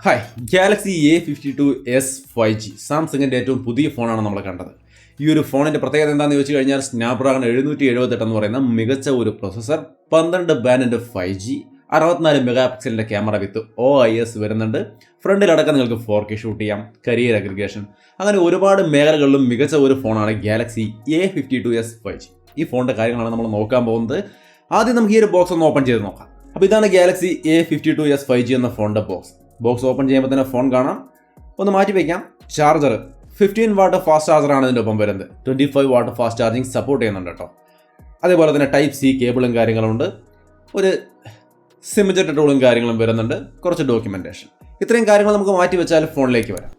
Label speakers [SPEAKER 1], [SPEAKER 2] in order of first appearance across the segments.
[SPEAKER 1] Hi Galaxy A52s 5G സാംസങ്ങിൻ്റെ ഏറ്റവും പുതിയ ഫോണാണ് നമ്മൾ കണ്ടത്. ഈ ഒരു ഫോണിൻ്റെ പ്രത്യേകത എന്താണെന്ന് ചോദിച്ചു കഴിഞ്ഞാൽ സ്നാപ്ഡ്രാഗൺ 778 എന്ന് പറയുന്ന മികച്ച ഒരു പ്രൊസസ്സർ, 12 ബാൻഡിൻ്റെ 5G, 64 മെഗാ പിക്സലിൻ്റെ ക്യാമറ വിത്ത് OIS വരുന്നുണ്ട്. ഫ്രണ്ടിലടക്കം നിങ്ങൾക്ക് 4K ഷൂട്ട് ചെയ്യാം, കരിയർ അഗ്രിഗേഷൻ, അങ്ങനെ ഒരുപാട് മേഖലകളിലും മികച്ച ഒരു ഫോണാണ് ഗാലക്സി A52s 5G. ഈ ഫോണിൻ്റെ കാര്യങ്ങളാണ് നമ്മൾ നോക്കാൻ പോകുന്നത്. ആദ്യം നമുക്ക് ഈ ഒരു ബോക്സ് ഒന്ന് ഓപ്പൺ ചെയ്ത് നോക്കാം. അപ്പോൾ ഇതാണ് ഗാലക്സി A52s 5G എന്ന ഫോണിൻ്റെ ബോക്സ് ഓപ്പൺ ചെയ്യുമ്പോൾ തന്നെ ഫോൺ കാണാം. ഒന്ന് മാറ്റി വയ്ക്കാം. ചാർജർ 15 വാട്ട് ഫാസ്റ്റ് ചാർജറാണ് ഇതിൻ്റെ ഒപ്പം വരുന്നത്. 25 വാട്ട് ഫാസ്റ്റ് ചാർജിങ് സപ്പോർട്ട് ചെയ്യുന്നുണ്ട് കേട്ടോ. അതേപോലെ തന്നെ ടൈപ്പ് സി കേബിളും കാര്യങ്ങളുണ്ട്. ഒരു സിം ജെറ്റ് ടൂളും കാര്യങ്ങളും വരുന്നുണ്ട്. കുറച്ച് ഡോക്യുമെൻറ്റേഷൻ. ഇത്രയും കാര്യങ്ങൾ നമുക്ക് മാറ്റി വെച്ചാൽ ഫോണിലേക്ക് വരാം.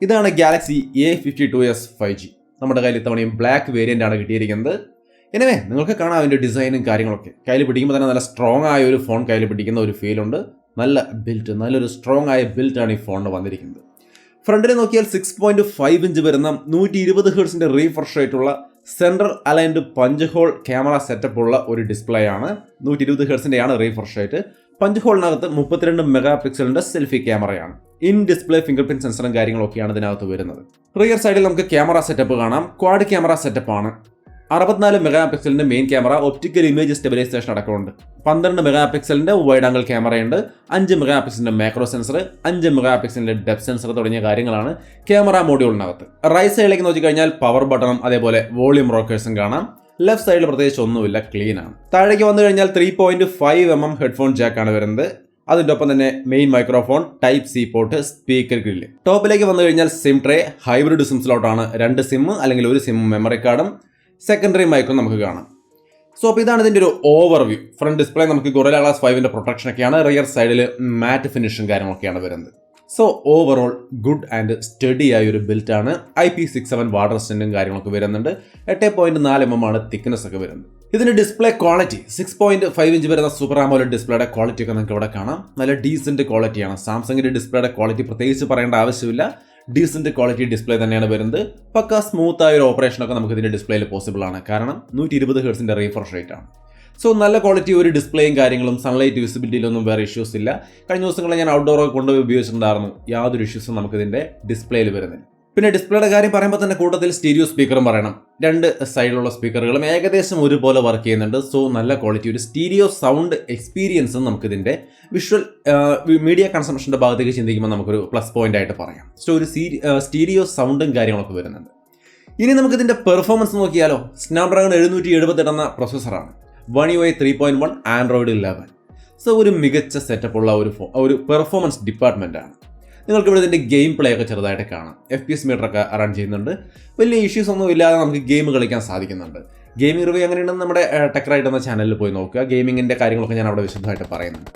[SPEAKER 1] ഇതാണ് ഗാലക്സി A52s 5G. നമ്മുടെ കയ്യിൽ ഇത്തവണയും ബ്ലാക്ക് വേരിയൻ്റ് ആണ് കിട്ടിയിരിക്കുന്നത്. എനിവേ നിങ്ങൾക്ക് കാണാം അതിൻ്റെ ഡിസൈനും കാര്യങ്ങളൊക്കെ. കയ്യിൽ പിടിക്കുമ്പോൾ തന്നെ നല്ല സ്ട്രോങ് ആയ ഒരു ഫോൺ കയ്യിൽ പിടിക്കുന്ന ഒരു ഫീലുണ്ട്. നല്ല ബിൽറ്റ്, നല്ലൊരു സ്ട്രോങ് ആയ ബിൽറ്റാണ് ഈ ഫോണിന് വന്നിരിക്കുന്നത്. ഫ്രണ്ടിൽ നോക്കിയാൽ 6.5 ഇഞ്ച് വരുന്ന 120 ഹെർട്സിൻ്റെ റീഫ്രഷ് റേറ്റുള്ള central aligned punch hole camera setup ഉള്ള ഒരു ഡിസ്പ്ലേ ആണ്. 120 ഹെർട്സിൻ്റെയാണ് റീഫ്രഷ് റേറ്റ്. പഞ്ച് ഹോളിനകത്ത് 32 മെഗാ പിക്സലിൻ്റെ സെൽഫി ക്യാമറയാണ്. ഇൻ ഡിസ്പ്ലേ ഫിംഗർ പ്രിന്റ് സെൻസറും കാര്യങ്ങളൊക്കെയാണ് ഇതിനകത്ത് വരുന്നത്. റിയർ സൈഡിൽ നമുക്ക് ക്യാമറ സെറ്റപ്പ് കാണാം. ക്വാഡ് ക്യാമറ സെറ്റപ്പാണ്. 64 മെഗാ പിക്സലിൻ്റെ main camera, optical image stabilisation അടക്കമുണ്ട്. 12 മെഗാ പിക്സലിൻ്റെ വൈഡ് ആംഗിൾ ക്യാമറയുണ്ട്. 5 മെഗാ പിക്സലിൻ്റെ മാക്രോ സെൻസർ, 5 മെഗാ പിക്സലിൻ്റെ ഡെപ്ത് സെൻസർ തുടങ്ങിയ കാര്യങ്ങളാണ് ക്യാമറ മോഡ്യൂളിനകത്ത്. റൈറ്റ് സൈഡിലേക്ക് നോക്കിക്കഴിഞ്ഞാൽ പവർ ബട്ടണും അതേപോലെ വോളിയം റോക്കേഴ്സും കാണാം. ലെഫ്റ്റ് സൈഡിൽ പ്രത്യേകിച്ച് ഒന്നുമില്ല, ക്ലീൻ ആണ്. താഴേക്ക് വന്നു കഴിഞ്ഞാൽ 3.5mm ഹെഡ്ഫോൺ ജാക്കാണ് വരുന്നത്. അതിൻ്റെ ഒപ്പം തന്നെ main microphone, type C port, speaker grill. ടോപ്പിലേക്ക് വന്നു കഴിഞ്ഞാൽ സിം ട്രേ, ഹൈബ്രിഡ് സിം സ്ലോട്ടാണ്. 2 സിം അല്ലെങ്കിൽ ഒരു സിം മെമ്മറി കാർഡും സെക്കൻഡറി മൈക്കും നമുക്ക് കാണാം. സോ അപ്പോൾ ഇതാണ് ഇതിൻ്റെ ഒരു ഓവർവ്യൂ. ഫ്രണ്ട് ഡിസ്പ്ലേ നമുക്ക് ഗൊറില്ല ഗ്ലാസ് 5ൻ്റെ പ്രൊട്ടക്ഷനൊക്കെയാണ്. റിയർ സൈഡിൽ മാറ്റ് ഫിനിഷും കാര്യങ്ങളൊക്കെയാണ് വരുന്നത്. So overall good and sturdy ആയ ഒരു ബിൽറ്റാണ്. IP67 വാട്ടർ റെസിസ്റ്റൻറ്റും കാര്യങ്ങളൊക്കെ വരുന്നുണ്ട്. 8.4mm ആണ് തിക്നെസ് ഒക്കെ വരുന്നത്. ഇതിൻ്റെ ഡിസ്പ്ലേ ക്വാളിറ്റി 6.5 ഇഞ്ച് വരുന്ന സൂപ്പർ ആമോലെഡ് ഡിസ്പ്ലേയുടെ ക്വാളിറ്റി ഒക്കെ നമുക്ക് ഇവിടെ കാണാം. നല്ല ഡീസൻറ്റ് ക്വാളിറ്റിയാണ്. സാംസങ്ങിൻ്റെ ഡിസ്പ്ലേയുടെ ക്വാളിറ്റി പ്രത്യേകിച്ച് പറയേണ്ട ആവശ്യമില്ല. ഡീസൻറ്റ് ക്വാളിറ്റി ഡിസ്പ്ലേ തന്നെയാണ് വരുന്നത്. പക്ക സ്മൂത്ത് ആയ ഒരു ഓപ്പറേഷനൊക്കെ നമുക്ക് ഇതിൻ്റെ ഡിസ്പ്ലേയിൽ പോസിബിൾ ആണ്. കാരണം 120 ഹെർട്സിൻ്റെ റീഫ്രഷ് റേറ്റ് ആണ്. സോ നല്ല ക്വാളിറ്റി ഒരു ഡിസ്പ്ലേയും കാര്യങ്ങളും, സൺലൈറ്റ് വിസിബിലിറ്റിയിലൊന്നും വേറെ ഇഷ്യൂസ് ഇല്ല. കഴിഞ്ഞ ദിവസങ്ങളിൽ ഞാൻ ഔട്ട്ഡോറൊക്കെ കൊണ്ടുപോയി ഉപയോഗിച്ചിട്ടുണ്ടായിരുന്നു. യാതൊരു ഇഷ്യൂസും നമുക്കിതിൻ്റെ ഡിസ്പ്ലേയിൽ വരുന്നില്ല. പിന്നെ ഡിസ്പ്ലേയുടെ കാര്യം പറയുമ്പോൾ തന്നെ കൂട്ടത്തിൽ സ്റ്റീരിയോ സ്പീക്കറും പറയണം. 2 സൈഡിലുള്ള സ്പീക്കറുകളും ഏകദേശം ഒരുപോലെ വർക്ക് ചെയ്യുന്നുണ്ട്. സോ നല്ല ക്വാളിറ്റി ഒരു സ്റ്റീരിയോ സൗണ്ട് എക്സ്പീരിയൻസും നമുക്കിതിൻ്റെ വിഷ്വൽ മീഡിയ കൺസംഷൻ്റെ ഭാഗത്തേക്ക് ചിന്തിക്കുമ്പോൾ നമുക്കൊരു പ്ലസ് പോയിന്റ് ആയിട്ട് പറയാം. സോ ഒരു സ്റ്റീരിയോ സൗണ്ടും കാര്യങ്ങളൊക്കെ വരുന്നുണ്ട്. ഇനി നമുക്കിതിൻ്റെ പെർഫോമൻസ് നോക്കിയാലോ. സ്നാപ്ഡ്രാഗൺ 778 എന്ന പ്രൊസസ്സറാണ്. 1 UI 3.1, ആൻഡ്രോയിഡ് 11. സോ ഒരു മികച്ച സെറ്റപ്പുള്ള ഒരു പെർഫോമൻസ് ഡിപ്പാർട്ട്മെൻറ്റാണ്. നിങ്ങൾക്ക് ഇവിടെ ഇതിൻ്റെ ഗെയിം പ്ലേ ഒക്കെ ചെറുതായിട്ട് കാണാം. FPS മീറ്ററൊക്കെ റൺ ചെയ്യുന്നുണ്ട്. വലിയ ഇഷ്യൂസ് ഒന്നും ഇല്ലാതെ നമുക്ക് ഗെയിം കളിക്കാൻ സാധിക്കുന്നുണ്ട്. ഗെയിമിംഗ് റിവ്യൂ എങ്ങനെയുണ്ടെന്ന് നമ്മുടെ ടെക്റൈറ്റ് എന്ന ചാനലിൽ പോയി നോക്കുക. ഗെയിമിങ്ങിൻ്റെ കാര്യങ്ങളൊക്കെ ഞാൻ അവിടെ വിശദമായിട്ട് പറയുന്നുണ്ട്.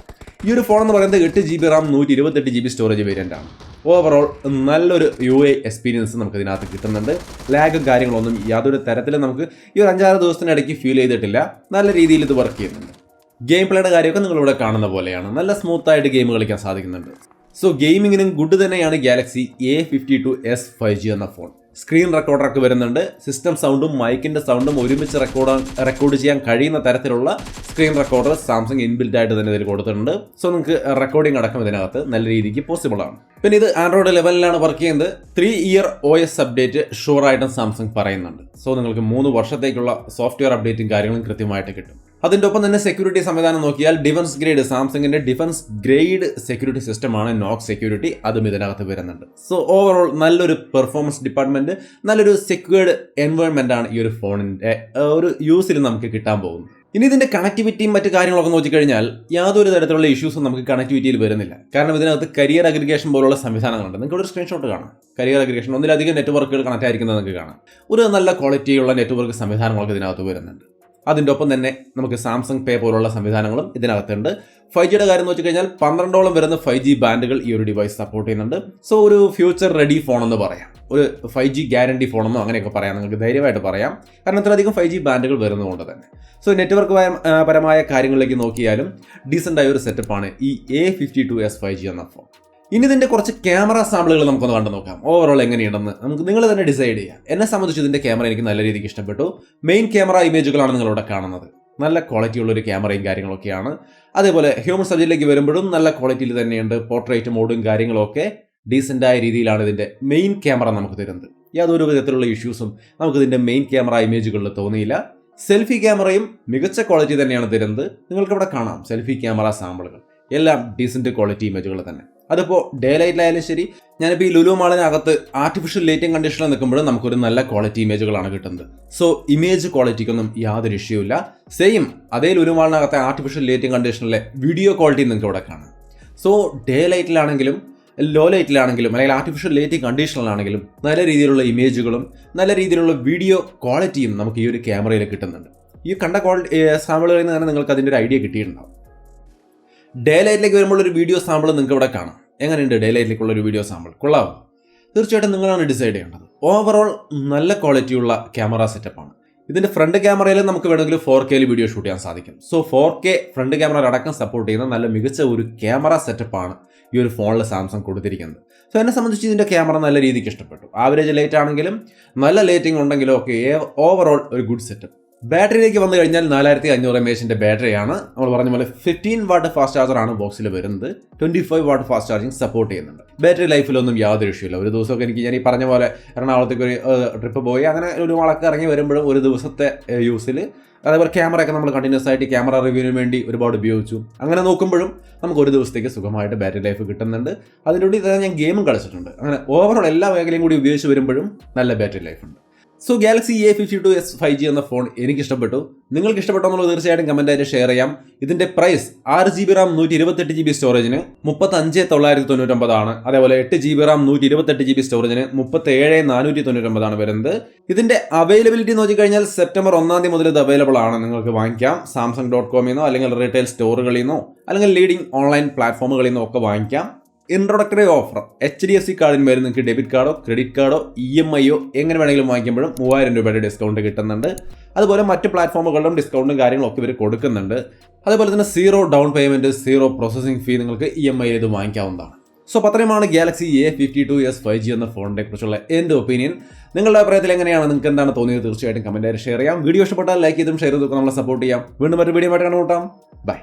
[SPEAKER 1] ഈ ഒരു ഫോൺ എന്ന് പറയുന്നത് 8GB RAM 128GB storage variant ആണ്. ഓവറോൾ നല്ലൊരു UI എക്സ്പീരിയൻസ് നമുക്ക് ഇതിനകത്ത് കിട്ടുന്നുണ്ട്. ലാഗും കാര്യങ്ങളൊന്നും യാതൊരു തരത്തിലും നമുക്ക് ഈ ഒരു 5-6 ദിവസത്തിനിടയ്ക്ക് ഫീൽ ചെയ്തിട്ടില്ല. നല്ല രീതിയിൽ ഇത് വർക്ക് ചെയ്യുന്നുണ്ട്. ഗെയിം പ്ലേയുടെ കാര്യമൊക്കെ നിങ്ങളിവിടെ കാണുന്ന പോലെയാണ്. നല്ല സ്മൂത്തായിട്ട് ഗെയിം കളിക്കാൻ സാധിക്കുന്നുണ്ട്. സോ ഗെയിമിങ്ങിനും ഗുഡ് തന്നെയാണ് ഗാലക്സി A52s 5G എന്ന ഫോൺ. സ്ക്രീൻ റെക്കോർഡറൊക്കെ വരുന്നുണ്ട്. സിസ്റ്റം സൗണ്ടും മൈക്കിൻ്റെ സൗണ്ടും ഒരുമിച്ച് റെക്കോർഡ് ചെയ്യാൻ കഴിയുന്ന തരത്തിലുള്ള സ്ക്രീൻ റെക്കോർഡർ സാംസങ് ഇൻബിൽറ്റ് ആയിട്ട് തന്നെ ഇതിൽ കൊടുത്തിട്ടുണ്ട്. സോ നിങ്ങൾക്ക് റെക്കോർഡിംഗ് അടക്കം ഇതിനകത്ത് നല്ല രീതിക്ക് പോസിബിൾ ആണ്. പിന്നെ ഇത് ആൻഡ്രോയിഡ് 11 വർക്ക് ചെയ്യുന്നത്. 3 ഇയർ OS അപ്ഡേറ്റ് ഷുവറായിട്ടും സാംസങ് പറയുന്നുണ്ട്. സോ നിങ്ങൾക്ക് 3 വർഷത്തേക്കുള്ള സോഫ്റ്റ്വെയർ അപ്ഡേറ്റും കാര്യങ്ങളും കൃത്യമായിട്ട് കിട്ടും. അതിൻ്റെ ഒപ്പം തന്നെ സെക്യൂരിറ്റി സംവിധാനം നോക്കിയാൽ ഡിഫൻസ് ഗ്രേഡ്, സാംസങ്ങിൻ്റെ ഡിഫൻസ് ഗ്രേഡ് സെക്യൂരിറ്റി സിസ്റ്റമാണ് നോക്സ് സെക്യൂരിറ്റി. അതും ഇതിനകത്ത് വരുന്നുണ്ട്. സോ ഓവറോൾ നല്ലൊരു പെർഫോമൻസ് ഡിപ്പാർട്ട്മെൻറ്റ്, നല്ലൊരു സെക്യൂർഡ് എൻവയോൺമെൻ്റ് ആണ് ഈ ഒരു ഫോണിൻ്റെ ഒരു യൂസിൽ നമുക്ക് കിട്ടാൻ പോകുന്നത്. ഇനി ഇതിൻ്റെ കണക്ടിവിറ്റിയും മറ്റു കാര്യങ്ങളൊക്കെ നോക്കിക്കഴിഞ്ഞാൽ യാതൊരു തരത്തിലുള്ള ഇഷ്യൂസും നമുക്ക് കണക്ടിവിറ്റിയിൽ വരുന്നില്ല. കാരണം ഇതിനകത്ത് കരിയർ അഗ്രിഗേഷൻ പോലുള്ള സംവിധാനങ്ങളുണ്ട്. നിങ്ങൾക്ക് ഒരു സ്ക്രീൻഷോട്ട് കാണാം. കരിയർ അഗ്രിഗേഷൻ, ഒന്നിലധികം നെറ്റ്വർക്കുകൾ കണക്ട് ആയിരിക്കുന്നത് നിങ്ങൾക്ക് കാണാം. ഒരു നല്ല ക്വാളിറ്റിയുള്ള നെറ്റ്വർക്ക് സംവിധാനങ്ങളൊക്കെ ഇതിനകത്ത് വരുന്നുണ്ട്. അതിൻ്റെ ഒപ്പം തന്നെ നമുക്ക് സാംസങ് പേ പോലുള്ള സംവിധാനങ്ങളും ഇതിനകത്തുണ്ട്. 5Gയുടെ കാര്യം എന്ന് വെച്ച് കഴിഞ്ഞാൽ 12ഓളം വരുന്ന 5G ബാൻഡുകൾ ഈ ഒരു ഡിവൈസ് സപ്പോർട്ട് ചെയ്യുന്നുണ്ട്. സോ ഒരു ഫ്യൂച്ചർ റെഡി ഫോൺ എന്ന് പറയാം. ഒരു 5G ഗ്യാരണ്ടി ഫോണെന്നോ അങ്ങനെയൊക്കെ പറയാം. നിങ്ങൾക്ക് ധൈര്യമായിട്ട് പറയാം. കാരണം ഇത്രയധികം 5G ബാൻഡുകൾ വരുന്നതുകൊണ്ട് തന്നെ. സോ നെറ്റ്വർക്ക് പരമായ കാര്യങ്ങളിലേക്ക് നോക്കിയാലും ഡീസൻ്റ് ആയ ഒരു സെറ്റപ്പാണ് ഈ A52s 5G എന്ന ഫോൺ. ഇനി ഇതിൻ്റെ കുറച്ച് ക്യാമറ സാമ്പിളുകൾ നമുക്കൊന്ന് കണ്ടു നോക്കാം. ഓവറോൾ എങ്ങനെയുണ്ടെന്ന് നിങ്ങൾ തന്നെ ഡിസൈഡ് ചെയ്യാം. എന്നെ സംബന്ധിച്ച് ഇതിൻ്റെ ക്യാമറ എനിക്ക് നല്ല രീതിക്ക് ഇഷ്ടപ്പെട്ടു. മെയിൻ ക്യാമറ ഇമേജുകളാണ് നിങ്ങളിവിടെ കാണുന്നത്. നല്ല ക്വാളിറ്റിയുള്ളൊരു ക്യാമറയും കാര്യങ്ങളൊക്കെയാണ്. അതേപോലെ ഹ്യൂമൻ സബ്ജക്റ്റിലേക്ക് വരുമ്പോഴും നല്ല ക്വാളിറ്റിയിൽ തന്നെയുണ്ട്. പോർട്രേറ്റ് മോഡും കാര്യങ്ങളൊക്കെ ഡീസൻ്റായ രീതിയിലാണ് ഇതിൻ്റെ മെയിൻ ക്യാമറ നമുക്ക് തരുന്നത്. യാതൊരു വിധത്തിലുള്ള ഇഷ്യൂസും നമുക്കിതിൻ്റെ മെയിൻ ക്യാമറ ഇമേജുകളിൽ തോന്നിയില്ല. സെൽഫി ക്യാമറയും മികച്ച ക്വാളിറ്റി തന്നെയാണ് തരുന്നത്. നിങ്ങൾക്കിവിടെ കാണാം സെൽഫി ക്യാമറ സാമ്പിളുകൾ എല്ലാം ഡീസൻറ്റ് ക്വാളിറ്റി ഇമേജുകൾ തന്നെ. അതിപ്പോൾ ഡേ ലൈറ്റിലായാലും ശരി, ഞാനിപ്പോൾ ഈ ലുലു മാളിനകത്ത് ആർട്ടിഫിഷ്യൽ ലൈറ്റിംഗ് കണ്ടീഷനിൽ നിൽക്കുമ്പോഴും നമുക്കൊരു നല്ല ക്വാളിറ്റി ഇമേജുകളാണ് കിട്ടുന്നത്. സോ ഇമേജ് ക്വാളിറ്റിക്കൊന്നും യാതൊരു ഇഷ്യൂ ഇല്ല. സെയിം അതേ ലുലു മാളിനകത്തെ ആർട്ടിഫിഷ്യൽ ലൈറ്റിംഗ് കണ്ടീഷനിലെ വീഡിയോ ക്വാളിറ്റി നിങ്ങൾക്ക് ഇവിടെ കാണാം. സോ ഡേ ലൈറ്റിലാണെങ്കിലും ലോ ലൈറ്റിലാണെങ്കിലും അല്ലെങ്കിൽ ആർട്ടിഫിഷ്യൽ ലൈറ്റിംഗ് കണ്ടീഷനിലാണെങ്കിലും നല്ല രീതിയിലുള്ള ഇമേജുകളും നല്ല രീതിയിലുള്ള വീഡിയോ ക്വാളിറ്റിയും നമുക്ക് ഈ ഒരു ക്യാമറയിൽ കിട്ടുന്നുണ്ട്. ഈ കണ്ട സാമ്പിളുകളിൽ നിന്ന് തന്നെ നിങ്ങൾക്ക് അതിൻ്റെ ഒരു ഐഡിയ കിട്ടിയിട്ടുണ്ടാവും. ഡേ ലൈറ്റിലേക്ക് വരുമ്പോൾ ഒരു വീഡിയോ സാമ്പിൾ നിങ്ങൾക്ക് ഇവിടെ കാണാം. എങ്ങനെയുണ്ട് ഡേ ലൈറ്റിലേക്കുള്ള ഒരു വീഡിയോ സാമ്പിൾ? കൊള്ളാവും. തീർച്ചയായിട്ടും നിങ്ങളാണ് ഡിസൈഡ് ചെയ്യേണ്ടത്. ഓവറോൾ നല്ല ക്വാളിറ്റിയുള്ള ക്യാമറ സെറ്റപ്പാണ്. ഇതിൻ്റെ ഫ്രണ്ട് ക്യാമറയിൽ നമുക്ക് വേണമെങ്കിൽ 4K വീഡിയോ ഷൂട്ട് ചെയ്യാൻ സാധിക്കും. സോ 4K ഫ്രണ്ട് ക്യാമറ അടക്കം സപ്പോർട്ട് ചെയ്യുന്ന നല്ല മികച്ച ഒരു ക്യാമറ സെറ്റപ്പാണ് ഈ ഒരു ഫോണിൽ സാംസങ് കൊടുത്തിരിക്കുന്നത്. സോ എന്നെ സംബന്ധിച്ച് ഇതിൻ്റെ ക്യാമറ നല്ല രീതിക്ക് ഇഷ്ടപ്പെട്ടു. ആവറേജ് ലൈറ്റ് ആണെങ്കിലും നല്ല ലൈറ്റിംഗ് ഉണ്ടെങ്കിലും ഒക്കെ ഓവറോൾ ഒരു ഗുഡ് സെറ്റപ്പ്. ബാറ്ററിയിലേക്ക് വന്നു കഴിഞ്ഞാൽ 4500 mAh ബാറ്ററിയാണ്. നമ്മൾ പറഞ്ഞ പോലെ 15 വാട്ട് ഫാസ്റ്റ് ചാർജറാണ് ബോക്സിൽ വരുന്നത്. 25 വാട്ട് ഫാസ്റ്റ് ചാർജിങ് സപ്പോർട്ട് ചെയ്യുന്നുണ്ട്. ബാറ്ററി ലൈഫിലൊന്നും യാതൊരു ഇഷ്യൂ ഇല്ല. ഒരു ദിവസമൊക്കെ ഞാൻ ഈ പറഞ്ഞ പോലെ എറണാകുളത്തേക്ക് ഒരു ട്രിപ്പ് പോയി അങ്ങനെ ഒരു വളക്ക് ഇറങ്ങി വരുമ്പോഴും ഒരു ദിവസത്തെ യൂസിൽ, അതേപോലെ ക്യാമറയൊക്കെ നമ്മൾ കണ്ടിന്യൂസ് ആയിട്ട് ക്യാമറ റിവ്യൂവിന് വേണ്ടി ഒരുപാട് ഉപയോഗിച്ചു. അങ്ങനെ നോക്കുമ്പോഴും നമുക്ക് ഒരു ദിവസത്തേക്ക് സുഖമായിട്ട് ബാറ്ററി ലൈഫ് കിട്ടുന്നുണ്ട്. അതിലൂടെ തന്നെ ഞാൻ ഗെയിമും കളിച്ചിട്ടുണ്ട്. അങ്ങനെ ഓവറോൾ എല്ലാ മേഖലയും കൂടി ഉപയോഗിച്ച് വരുമ്പോഴും നല്ല ബാറ്ററി ലൈഫ് ഉണ്ട്. സോ ഗാലക്സി A52s 5G എന്ന ഫോൺ എനിക്ക് ഇഷ്ടപ്പെട്ടു. നിങ്ങൾക്ക് ഇഷ്ടപ്പെട്ടോ എന്നുള്ളത് തീർച്ചയായിട്ടും കമൻറ്റായിട്ട് ഷെയർ ചെയ്യാം. ഇതിൻ്റെ പ്രൈസ് 6GB RAM 128GB സ്റ്റോറേജിന് 35,999 ആണ്. അതേപോലെ 8GB RAM 128GB സ്റ്റോറേജിന് 37,499 വരുന്നത്. ഇതിൻ്റെ അവൈലബിലിറ്റി നോക്കിക്കഴിഞ്ഞാൽ സെപ്റ്റംബർ 1 മുതൽ ഇത് അവൈലബിൾ ആണ്. നിങ്ങൾക്ക് വാങ്ങിക്കാം. Samsung.com നിന്നോ അല്ലെങ്കിൽ റീറ്റെയിൽ സ്റ്റോറുകളിൽ നിന്നോ അല്ലെങ്കിൽ ലീഡിംഗ് ഓൺലൈൻ പ്ലാറ്റ്ഫോമുകളിൽ നിന്നോ ഒക്കെ വാങ്ങിക്കാം. ഇൻട്രൊഡക്ടറി ഓഫർ HDFC കാർഡിന്മേൽ നിങ്ങൾക്ക് ഡെബിറ്റ് കാർഡോ ക്രെഡിറ്റ് കാർഡോ EMI എങ്ങനെ വേണമെങ്കിലും വാങ്ങിക്കുമ്പോഴും 3000 രൂപയുടെ ഡിസ്കൗണ്ട് കിട്ടുന്നുണ്ട്. അതുപോലെ മറ്റ് പ്ലാറ്റ്ഫോമുകളിലും ഡിസ്കൗണ്ടും കാര്യങ്ങളൊക്കെ ഇവർ കൊടുക്കുന്നുണ്ട്. അതുപോലെ തന്നെ 0 ഡൗൺ പേയ്മെൻറ്റ് 0 പ്രോസസ്സിംഗ് ഫീ നിങ്ങൾക്ക് EMI ഇത് വാങ്ങിക്കാവുന്നതാണ്. സോ അത്രയുമാണ് ഗാലക്സി A52s 5G എന്ന ഫോണിനെ കുറിച്ചുള്ള എൻ്റെ ഒപ്പീനിയൻ. നിങ്ങളുടെ അഭിപ്രായത്തിൽ എങ്ങനെയാണ്? നിങ്ങൾക്ക് എന്താണ് തോന്നിയത്? തീർച്ചയായിട്ടും കമൻറ്റായി ഷെയർ ചെയ്യാം. വീഡിയോ ഇഷ്ടപ്പെട്ടാൽ ലൈക്ക് ചെയ്തും ഷെയർ ചെയ്തും നമ്മളെ സപ്പോർട്ട് ചെയ്യാം. വീണ്ടും മറ്റൊരു വീഡിയോ ആയിട്ട് കണ്ടുമുട്ടാം. ബൈ.